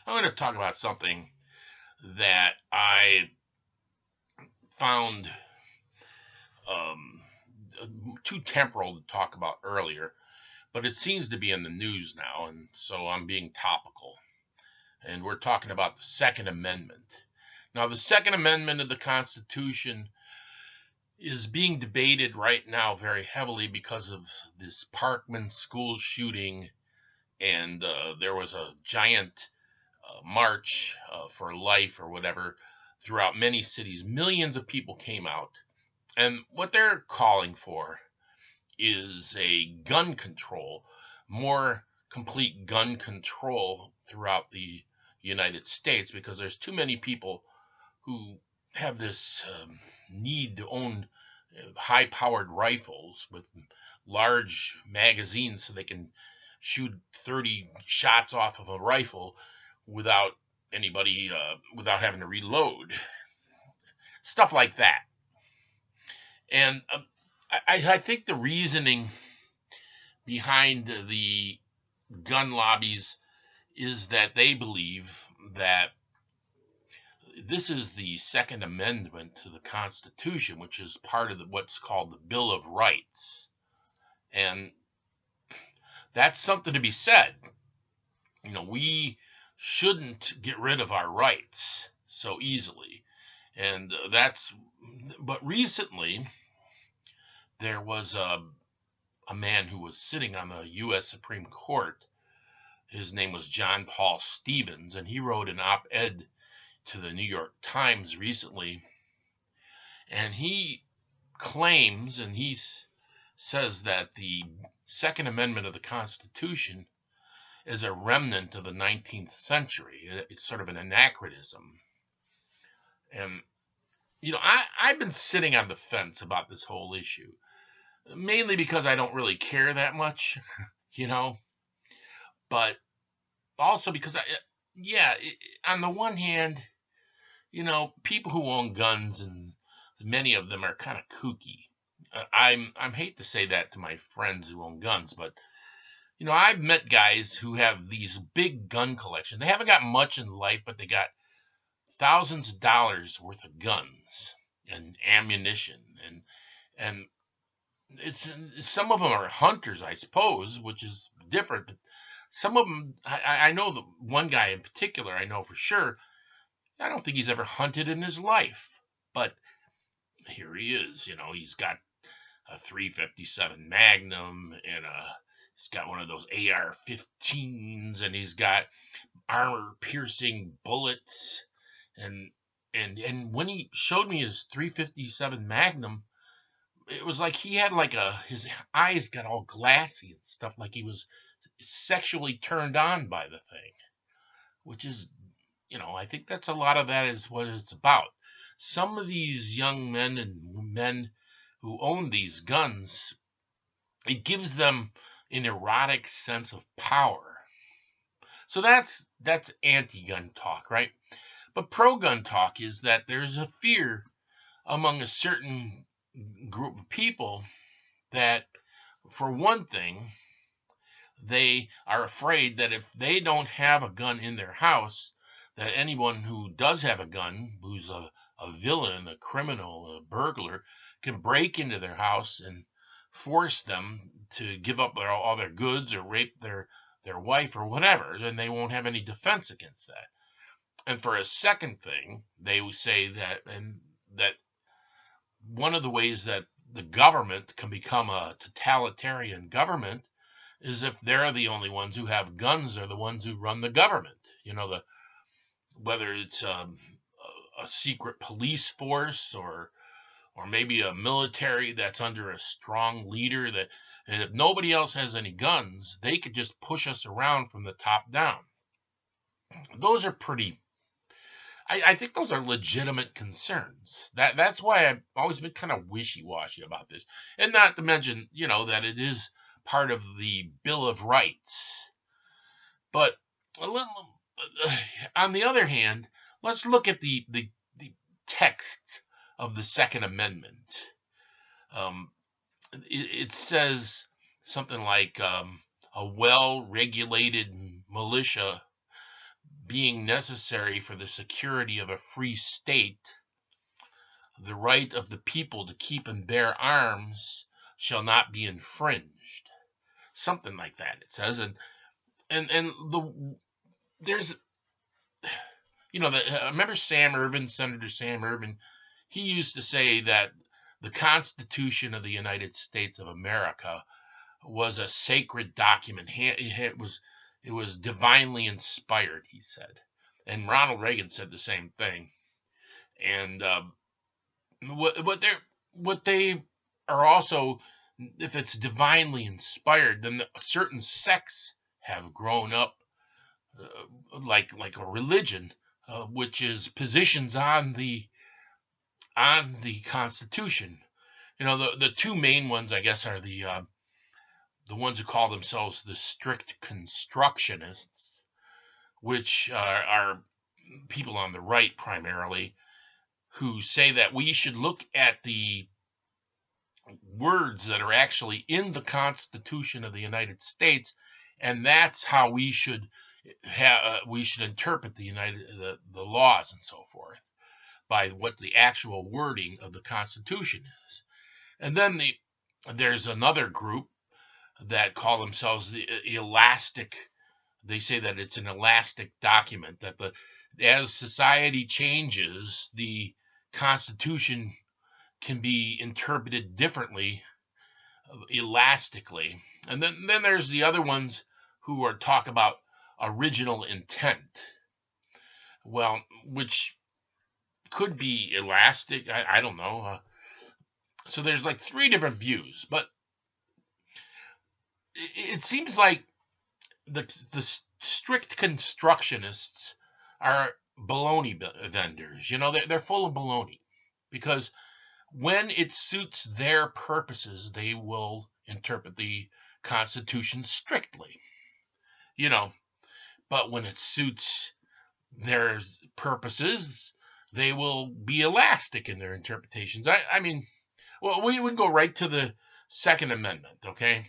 I'm going to talk about something that I found um, too temporal to talk about earlier, but it seems to be in the news now, and so I'm being topical. And we're talking about the Second Amendment. Now, the Second Amendment of the Constitution is being debated right now very heavily because of this Parkland school shooting, and there was a giant march for life or whatever throughout many cities. Millions of people came out. And what they're calling for is a gun control, more complete gun control throughout the United States because there's too many people who have this need to own high powered rifles with large magazines so they can shoot 30 shots off of a rifle without anybody, without having to reload. Stuff like that. And I think the reasoning behind the gun lobbies is that they believe that this is the Second Amendment to the Constitution, which is part of what's called the Bill of Rights. And that's something to be said. We shouldn't get rid of our rights so easily. And but recently, there was a man who was sitting on the U.S. Supreme Court. His name was John Paul Stevens, and he wrote an op ed to the New York Times recently. And he claims and he says that the Second Amendment of the Constitution is a remnant of the 19th century. It's sort of an anachronism. And, I've been sitting on the fence about this whole issue, mainly because I don't really care that much, you know, but also because yeah, on the one hand, people who own guns and many of them are kind of kooky. I'm hate to say that to my friends who own guns, but I've met guys who have these big gun collections. They haven't got much in life, but they got thousands of dollars worth of guns and ammunition, and it's some of them are hunters, I suppose, which is different. But some of them, I know the one guy in particular, I know for sure. I don't think he's ever hunted in his life, but here he is. He's got a 357 Magnum and he's got one of those AR-15s, and he's got armor-piercing bullets, and and when he showed me his 357 Magnum, it was like he had like his eyes got all glassy and stuff, like he was sexually turned on by the thing, which is, I think that's a lot of that is what it's about. Some of these young men and men who own these guns, it gives them an erotic sense of power. So that's anti-gun talk, right? But pro-gun talk is that there's a fear among a certain group of people that, for one thing, they are afraid that if they don't have a gun in their house, that anyone who does have a gun, who's a villain, a criminal, a burglar, can break into their house and force them to give up all their goods or rape their wife or whatever, then they won't have any defense against that. And for a second thing, they would say that one of the ways that the government can become a totalitarian government is if they're the only ones who have guns, are the ones who run the government. Whether it's a secret police force or maybe a military that's under a strong leader, and if nobody else has any guns, they could just push us around from the top down. Those are pretty. I think those are legitimate concerns. That's why I've always been kind of wishy-washy about this, and not to mention, that it is part of the Bill of Rights. But a little, on the other hand, let's look at the text of the Second Amendment. It says something like a well-regulated militia being necessary for the security of a free state, the right of the people to keep and bear arms shall not be infringed. Something like that, it says. And there's, remember Sam Ervin, Senator Sam Ervin? He used to say that the Constitution of the United States of America was a sacred document. It was divinely inspired, he said. And Ronald Reagan said the same thing. And what they are also, if it's divinely inspired, then certain sects have grown up like a religion, which is positions on the Constitution. The two main ones, I guess, are the ones who call themselves the strict constructionists, which are people on the right primarily, who say that we should look at the words that are actually in the Constitution of the United States, and that's how we should interpret the laws and so forth, by what the actual wording of the Constitution is. And then there's another group that call themselves the elastic. They say that it's an elastic document, that as society changes, the Constitution can be interpreted differently, elastically. And then there's the other ones who talk about original intent. Well, which could be elastic. I don't know. So there's like three different views, but it seems like the strict constructionists are baloney vendors. They're full of baloney, because when it suits their purposes, they will interpret the Constitution strictly. But when it suits their purposes, they will be elastic in their interpretations. I mean, well, we would go right to the Second Amendment, okay?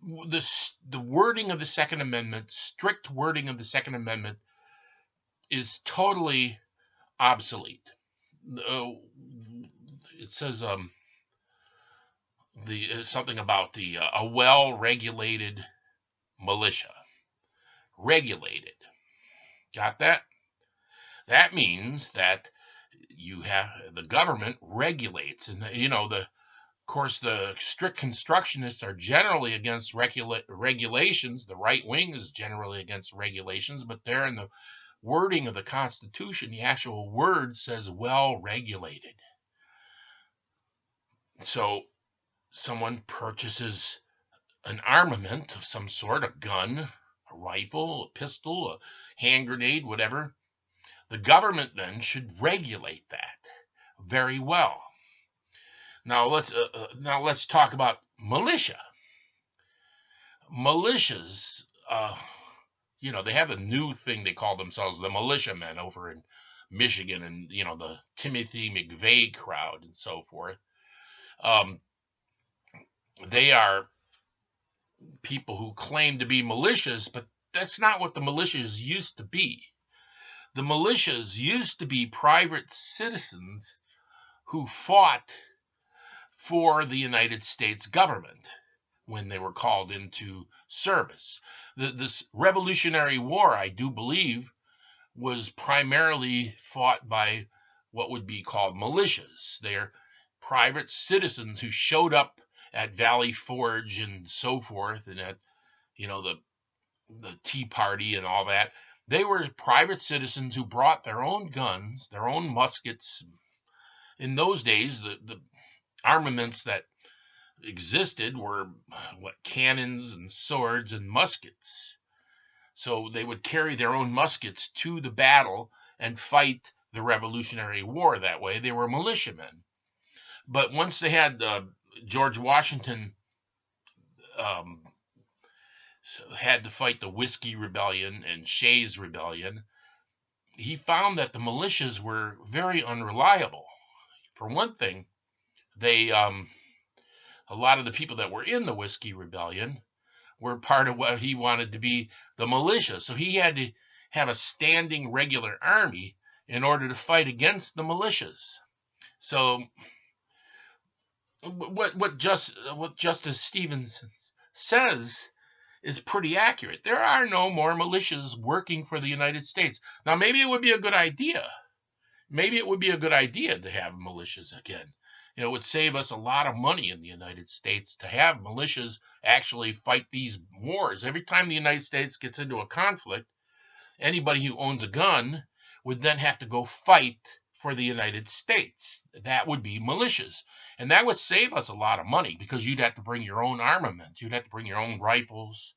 The wording of the Second Amendment, strict wording of the Second Amendment, is totally obsolete. It says something about a well-regulated militia. Regulated. Got that? That means that the government regulates, and of course the strict constructionists are generally against regulations. The right wing is generally against regulations, but they're in the wording of the Constitution. The actual word says well regulated. So someone purchases an armament of some sort, a gun, a rifle, a pistol, a hand grenade, whatever. The government then should regulate that very well. Now let's talk about militia. Militias, they have a new thing they call themselves, the militiamen, over in Michigan, and the Timothy McVeigh crowd and so forth. They are people who claim to be militias, but that's not what the militias used to be. The militias used to be private citizens who fought for the United States government when they were called into service. This Revolutionary War, I do believe, was primarily fought by what would be called militias. They're private citizens who showed up at Valley Forge and so forth, and at the Tea Party and all that. They were private citizens who brought their own guns, their own muskets. In those days, the armaments that existed were cannons and swords and muskets. So they would carry their own muskets to the battle and fight the Revolutionary War that way. They were militiamen. But once they had George Washington had to fight the Whiskey Rebellion and Shays Rebellion, he found that the militias were very unreliable. For one thing, a lot of the people that were in the Whiskey Rebellion were part of what he wanted to be the militia. So he had to have a standing regular army in order to fight against the militias. So what Justice Stevens says is pretty accurate. There are no more militias working for the United States. Now, maybe it would be a good idea. Maybe it would be a good idea to have militias again. It would save us a lot of money in the United States to have militias actually fight these wars. Every time the United States gets into a conflict, anybody who owns a gun would then have to go fight for the United States. That would be militias. And that would save us a lot of money because you'd have to bring your own armament. You'd have to bring your own rifles,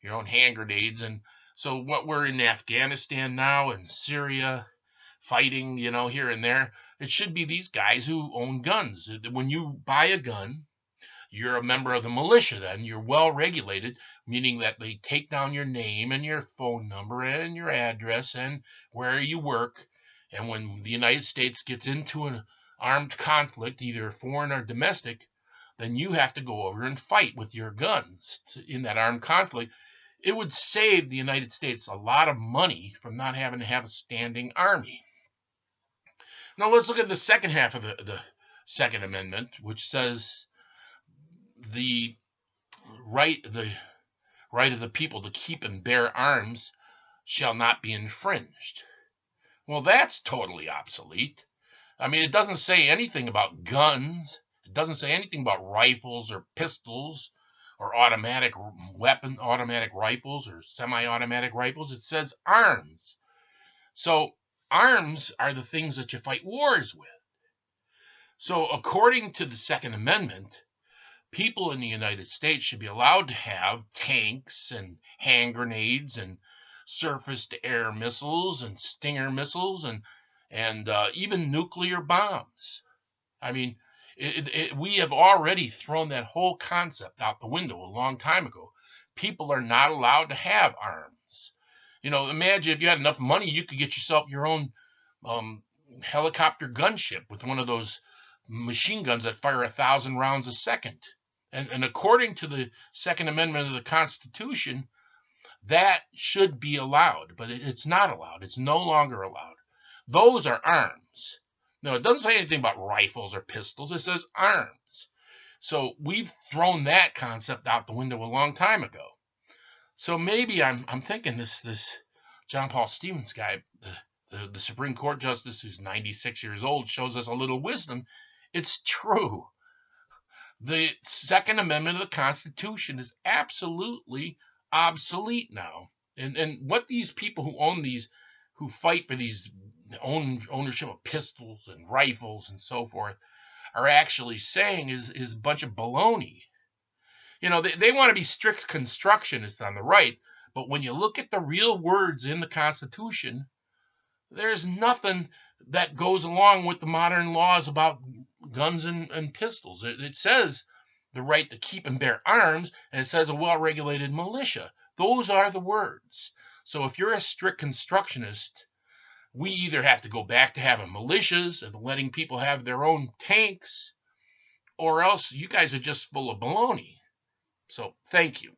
your own hand grenades. And so what we're in Afghanistan now and Syria fighting, here and there, it should be these guys who own guns. When you buy a gun, you're a member of the militia then. You're well regulated, meaning that they take down your name and your phone number and your address and where you work. And when the United States gets into an armed conflict, either foreign or domestic, then you have to go over and fight with your guns in that armed conflict. It would save the United States a lot of money from not having to have a standing army. Now let's look at the second half of the Second Amendment, which says the right of the people to keep and bear arms shall not be infringed. Well, that's totally obsolete. I mean, it doesn't say anything about guns. It doesn't say anything about rifles or pistols or automatic rifles or semi-automatic rifles. It says arms. So arms are the things that you fight wars with. So according to the Second Amendment, people in the United States should be allowed to have tanks and hand grenades and surface-to-air missiles and Stinger missiles and even nuclear bombs. I mean, we have already thrown that whole concept out the window a long time ago. People are not allowed to have arms. Imagine if you had enough money, you could get yourself your own helicopter gunship with one of those machine guns that fire 1,000 rounds a second. And according to the Second Amendment of the Constitution, that should be allowed, but it's not allowed. It's no longer allowed. Those are arms. No, it doesn't say anything about rifles or pistols. It says arms. So we've thrown that concept out the window a long time ago. So maybe I'm thinking this John Paul Stevens guy, the Supreme Court justice who's 96 years old, shows us a little wisdom. It's true. The Second Amendment of the Constitution is absolutely obsolete now. And what these people who fight for these ownership of pistols and rifles and so forth are actually saying is a bunch of baloney. They want to be strict constructionists on the right, but when you look at the real words in the Constitution, there's nothing that goes along with the modern laws about guns and pistols. It says the right to keep and bear arms, and it says a well-regulated militia. Those are the words. So if you're a strict constructionist, we either have to go back to having militias and letting people have their own tanks, or else you guys are just full of baloney. So thank you.